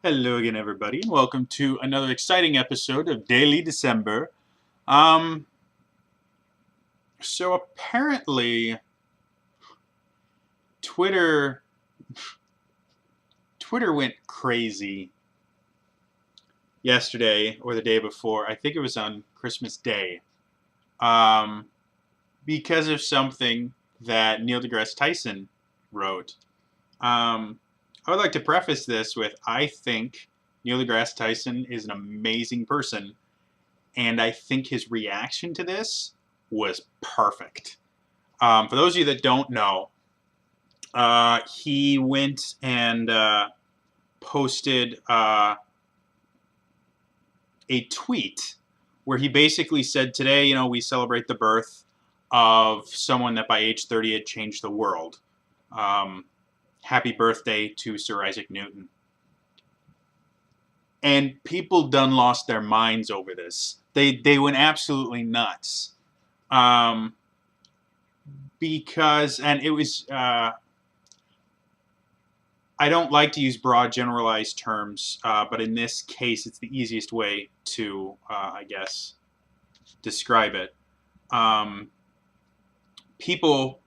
Hello again, everybody, and welcome to another exciting episode of Daily December. Um, so apparently, Twitter Twitter went crazy yesterday or the day before. I think it was on Christmas Day, um, because of something that Neil deGrasse Tyson wrote. I would like to preface this with I think Neil deGrasse Tyson is an amazing person. And I think his reaction to this was perfect. For those of you that don't know, he went and posted a tweet where he basically said, today, we celebrate the birth of someone that by age 30 had changed the world. Happy birthday to Sir Isaac Newton. And people done lost their minds over this. They went absolutely nuts. Because, and it was, I don't like to use broad generalized terms, but in this case, it's the easiest way to, I guess, describe it. People,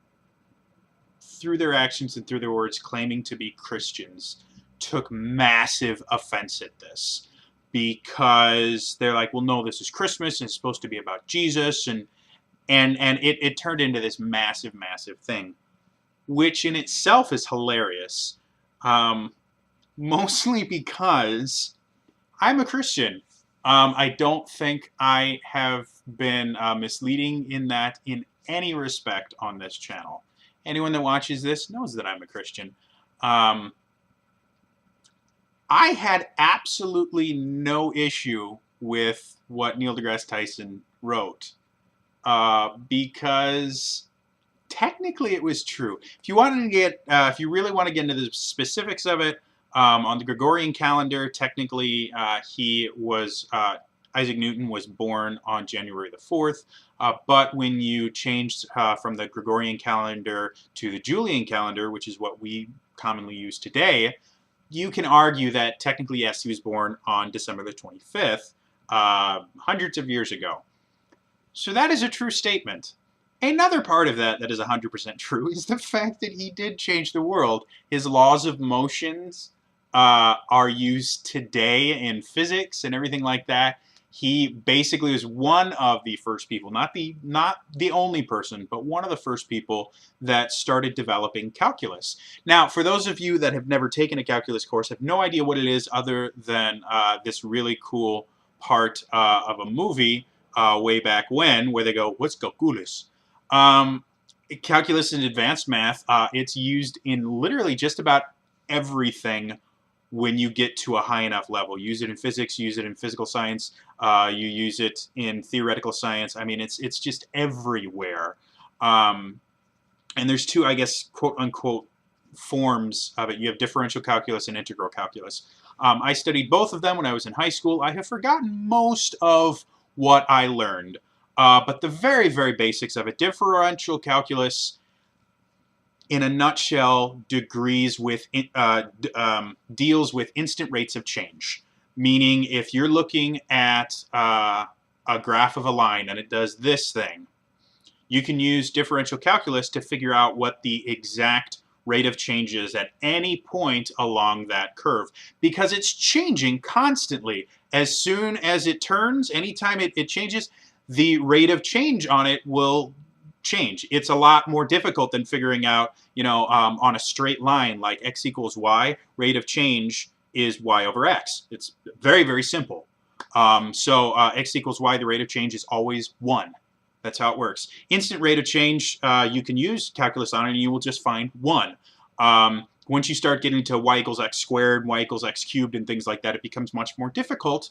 through their actions and through their words, claiming to be Christians, took massive offense at this because they're like, well, no, this is Christmas and it's supposed to be about Jesus, and it turned into this massive thing, which in itself is hilarious, mostly because I'm a Christian. I don't think I have been misleading in any respect on this channel. Anyone that watches this knows that I'm a Christian. I had absolutely no issue with what Neil deGrasse Tyson wrote, because technically it was true. If you wanted to get, if you really want to get into the specifics of it, on the Gregorian calendar, technically Isaac Newton was born on January the 4th, but when you changed from the Gregorian calendar to the Julian calendar, which is what we commonly use today, you can argue that technically, yes, he was born on December the 25th, hundreds of years ago. So that is a true statement. Another part of that is 100% true is the fact that he did change the world. His laws of motions are used today in physics and everything like that. He basically was one of the first people, not the only person, but one of the first people that started developing calculus. Now, for those of you that have never taken a calculus course, have no idea what it is other than this really cool part of a movie way back when, where they go, what's calculus? Calculus and advanced math, it's used in literally just about everything when you get to a high enough level. Use it in physics, use it in physical science, you use it in theoretical science. I mean, it's just everywhere. And there's two, I guess, quote-unquote, forms of it. You have differential calculus and integral calculus. I studied both of them when I was in high school. I have forgotten most of what I learned. But the very, very basics of it, differential calculus, in a nutshell, deals with instant rates of change. Meaning, if you're looking at a graph of a line and it does this thing, you can use differential calculus to figure out what the exact rate of change is at any point along that curve, because it's changing constantly. As soon as it turns, anytime it changes, the rate of change on it will change. It's a lot more difficult than figuring out, on a straight line like x equals y, rate of change is y over x. It's very, very simple. So x equals y, the rate of change is always 1. That's how it works. Instant rate of change, you can use calculus on it and you will just find 1. Once you start getting to y equals x squared, y equals x cubed, and things like that, it becomes much more difficult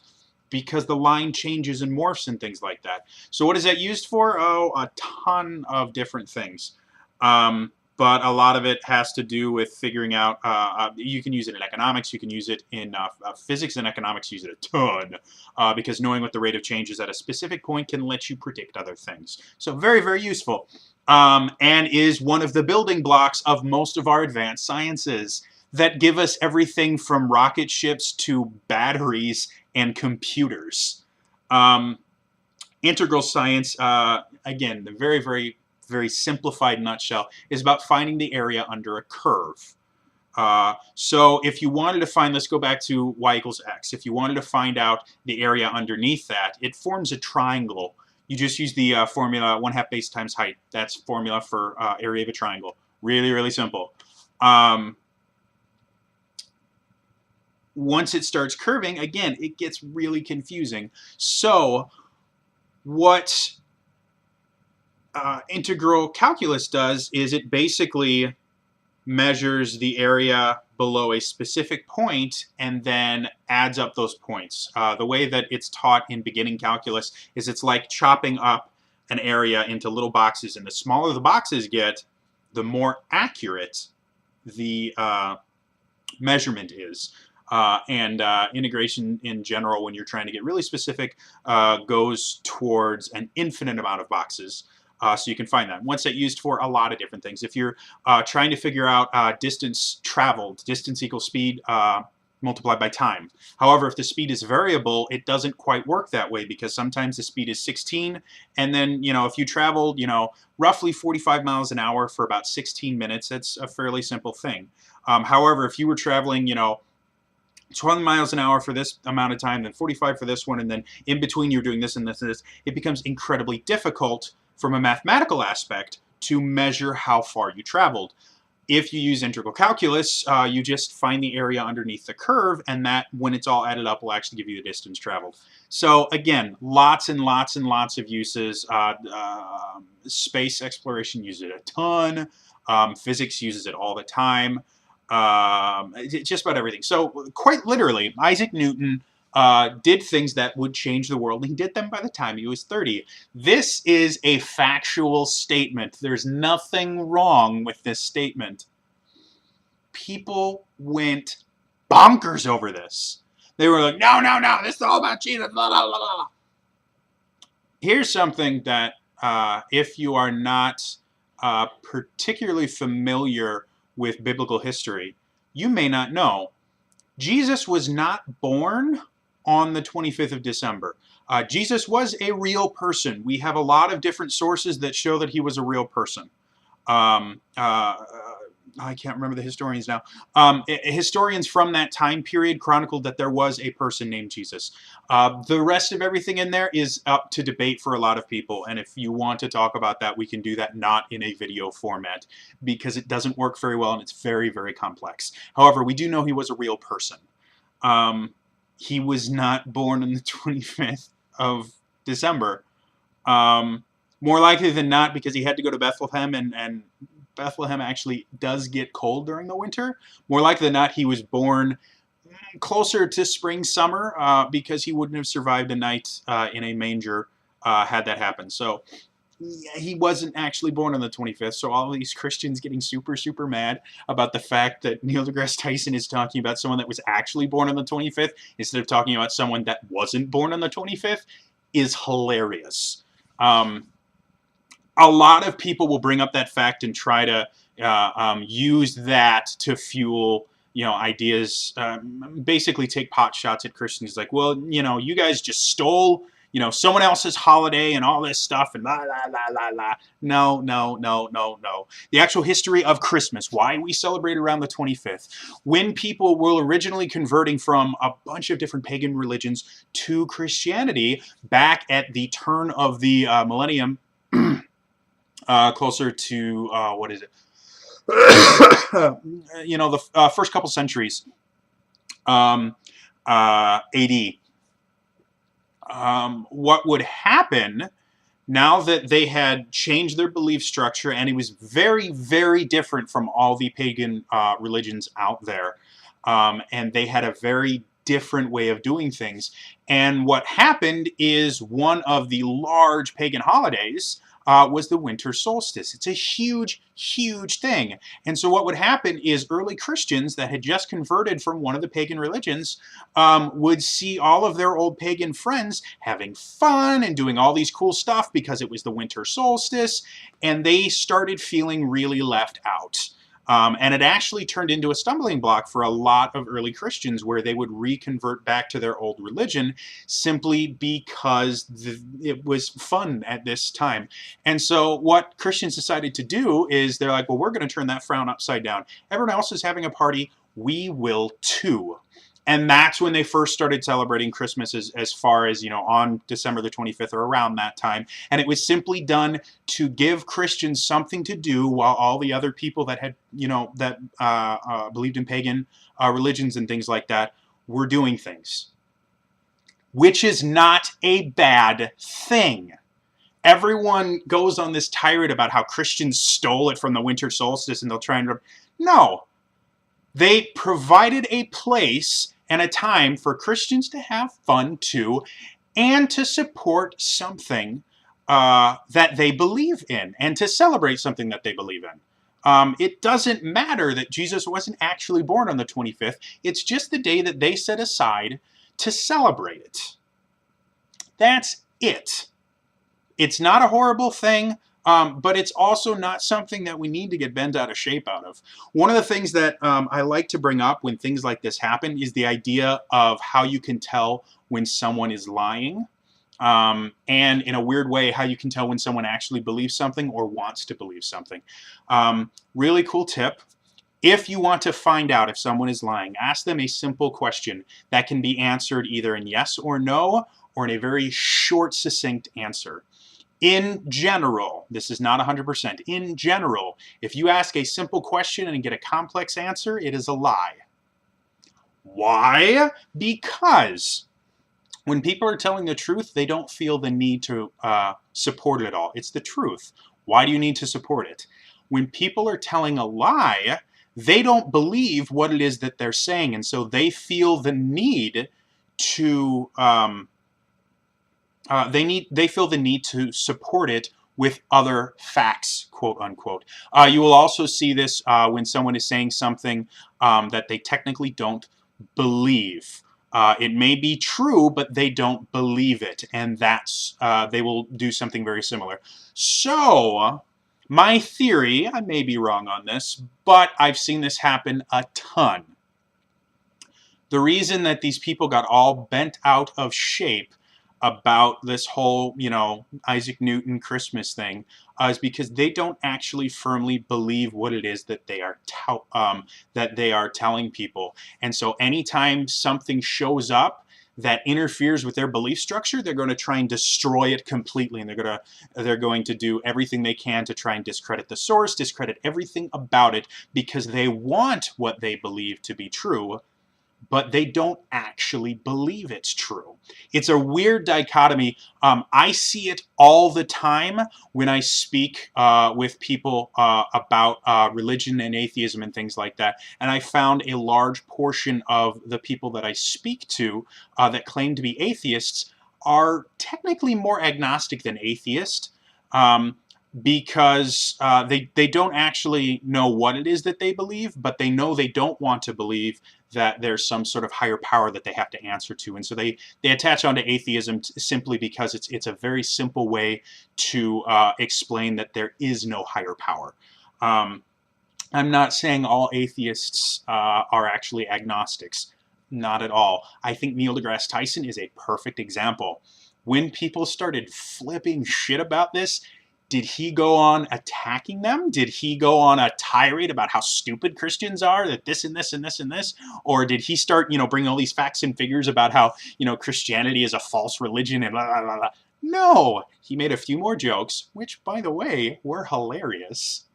because the line changes and morphs and things like that. So what is that used for? Oh, a ton of different things. But a lot of it has to do with figuring out, you can use it in economics, you can use it in physics and economics, use it a ton, because knowing what the rate of change is at a specific point can let you predict other things. So very, very useful, and is one of the building blocks of most of our advanced sciences. that give us everything from rocket ships to batteries and computers. Integral science, again, the very, very, very simplified nutshell, is about finding the area under a curve. So if you wanted to find, let's go back to y equals x. If you wanted to find out the area underneath that, it forms a triangle. You just use the formula 1/2 base times height. That's formula for area of a triangle. Really, really simple. Once it starts curving, again, it gets really confusing. So what integral calculus does is it basically measures the area below a specific point and then adds up those points. The way that it's taught in beginning calculus is it's like chopping up an area into little boxes, and the smaller the boxes get, the more accurate the measurement is. Integration in general, when you're trying to get really specific, goes towards an infinite amount of boxes. So you can find that. What's that used for? A lot of different things. If you're trying to figure out distance traveled, distance equals speed multiplied by time. However, if the speed is variable, it doesn't quite work that way, because sometimes the speed is 16, and then, if you traveled, roughly 45 miles an hour for about 16 minutes, that's a fairly simple thing. However, if you were traveling, 20 miles an hour for this amount of time, then 45 for this one, and then in between you're doing this and this and this, it becomes incredibly difficult from a mathematical aspect to measure how far you traveled. If you use integral calculus, you just find the area underneath the curve, and that, when it's all added up, will actually give you the distance traveled. So again, lots and lots and lots of uses. Space exploration uses it a ton. Physics uses it all the time. Just about everything. So quite literally, Isaac Newton did things that would change the world, and he did them by the time he was 30. This is a factual statement. There's nothing wrong with this statement. People went bonkers over this. They were like, no, no, no, this is all about Jesus, blah, blah, blah, blah. Here's something that if you are not particularly familiar with biblical history, you may not know. Jesus was not born on the 25th of December. Jesus was a real person. We have a lot of different sources that show that he was a real person. I can't remember the historians now. Historians from that time period chronicled that there was a person named Jesus. The rest of everything in there is up to debate for a lot of people, and if you want to talk about that, we can do that not in a video format, because it doesn't work very well and it's very, very complex. However, we do know he was a real person. He was not born on the 25th of December. More likely than not, because he had to go to Bethlehem, and Bethlehem actually does get cold during the winter. More likely than not, he was born closer to spring, summer, because he wouldn't have survived a night in a manger had that happened. So yeah, he wasn't actually born on the 25th. So all these Christians getting super, super mad about the fact that Neil deGrasse Tyson is talking about someone that was actually born on the 25th instead of talking about someone that wasn't born on the 25th is hilarious. A lot of people will bring up that fact and try to use that to fuel, ideas. Basically, take pot shots at Christians, like, well, you guys just stole, someone else's holiday and all this stuff and la la la la la. No, no, no, no, no. The actual history of Christmas, why we celebrate around the 25th, when people were originally converting from a bunch of different pagan religions to Christianity back at the turn of the millennium. Closer to, what is it? The first couple centuries, AD. What would happen now that they had changed their belief structure, and it was very, very different from all the pagan religions out there, and they had a very different way of doing things. And what happened is one of the large pagan holidays was the winter solstice. It's a huge, huge thing. And so what would happen is early Christians that had just converted from one of the pagan religions would see all of their old pagan friends having fun and doing all these cool stuff because it was the winter solstice, and they started feeling really left out. And it actually turned into a stumbling block for a lot of early Christians where they would reconvert back to their old religion simply because it was fun at this time. And so what Christians decided to do is they're like, well, we're going to turn that frown upside down. Everyone else is having a party. We will too. And that's when they first started celebrating Christmas as far as, on December the 25th or around that time. And it was simply done to give Christians something to do while all the other people that had, believed in pagan religions and things like that were doing things. Which is not a bad thing. Everyone goes on this tirade about how Christians stole it from the winter solstice and they'll try and... No. They provided a place and a time for Christians to have fun too, and to support something that they believe in, and to celebrate something that they believe in. It doesn't matter that Jesus wasn't actually born on the 25th. It's just the day that they set aside to celebrate it. That's it. It's not a horrible thing. But it's also not something that we need to get bent out of shape out of. One of the things that I like to bring up when things like this happen is the idea of how you can tell when someone is lying. And in a weird way, how you can tell when someone actually believes something or wants to believe something. Really cool tip. If you want to find out if someone is lying, ask them a simple question that can be answered either in yes or no, or in a very short, succinct answer. In general, this is not 100%, in general, if you ask a simple question and get a complex answer, it is a lie. Why? Because when people are telling the truth, they don't feel the need to support it at all. It's the truth. Why do you need to support it? When people are telling a lie, they don't believe what it is that they're saying, and so they feel the need to... they feel the need to support it with other facts, quote unquote. You will also see this when someone is saying something that they technically don't believe. It may be true, but they don't believe it, and that's they will do something very similar. So, my theory, I may be wrong on this, but I've seen this happen a ton. The reason that these people got all bent out of shape about this whole, Isaac Newton Christmas thing is because they don't actually firmly believe what it is that they are telling people. And so anytime something shows up that interferes with their belief structure, they're going to try and destroy it completely, and they're going to do everything they can to try and discredit the source, discredit everything about it, because they want what they believe to be true, but they don't actually believe it's true. It's a weird dichotomy. I see it all the time when I speak with people about religion and atheism and things like that. And I found a large portion of the people that I speak to that claim to be atheists are technically more agnostic than atheist. Because they don't actually know what it is that they believe, but they know they don't want to believe that there's some sort of higher power that they have to answer to. And so they attach onto atheism simply because it's a very simple way to explain that there is no higher power. I'm not saying all atheists are actually agnostics. Not at all. I think Neil deGrasse Tyson is a perfect example. When people started flipping shit about this, did he go on attacking them? Did he go on a tirade about how stupid Christians are, that this and this and this and this? Or did he start, bringing all these facts and figures about how, Christianity is a false religion and blah, blah, blah, blah? No, he made a few more jokes, which, by the way, were hilarious,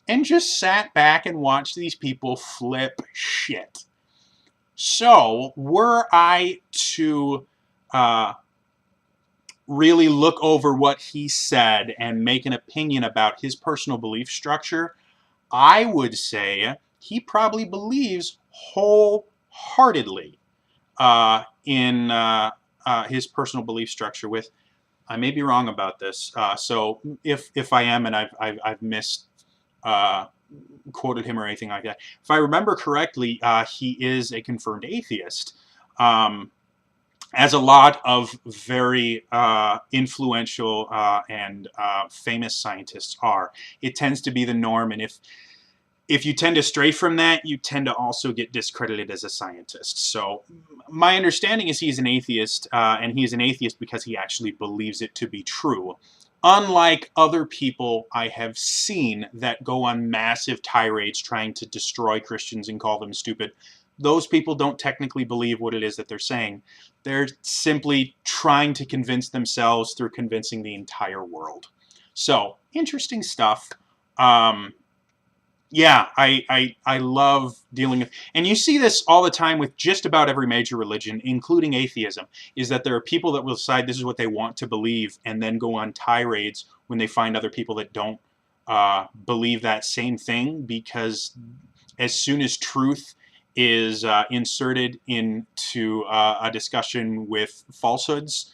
and just sat back and watched these people flip shit. So, were I to really look over what he said and make an opinion about his personal belief structure, I would say he probably believes wholeheartedly in his personal belief structure. With, I may be wrong about this, so if I am and I've missed quoted him or anything like that, if I remember correctly, he is a confirmed atheist. As a lot of very influential and famous scientists are. It tends to be the norm, and if you tend to stray from that, you tend to also get discredited as a scientist. So my understanding is he's an atheist, and he's an atheist because he actually believes it to be true. Unlike other people I have seen that go on massive tirades trying to destroy Christians and call them stupid, those people don't technically believe what it is that they're saying. They're simply trying to convince themselves through convincing the entire world. So, interesting stuff. Yeah, I love dealing with, and you see this all the time with just about every major religion, including atheism, is that there are people that will decide this is what they want to believe and then go on tirades when they find other people that don't believe that same thing, because as soon as truth is inserted into a discussion with falsehoods,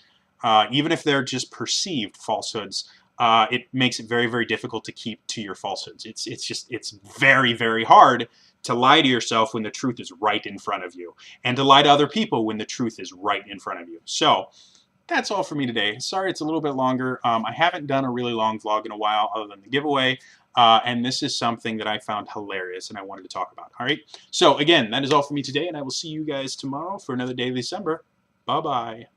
even if they're just perceived falsehoods, it makes it very, very difficult to keep to your falsehoods. It's very, very hard to lie to yourself when the truth is right in front of you, and to lie to other people when the truth is right in front of you. So that's all for me today. Sorry it's a little bit longer. I haven't done a really long vlog in a while other than the giveaway, and this is something that I found hilarious and I wanted to talk about. All right, so again, that is all for me today, and I will see you guys tomorrow for another Daily December. Bye-bye.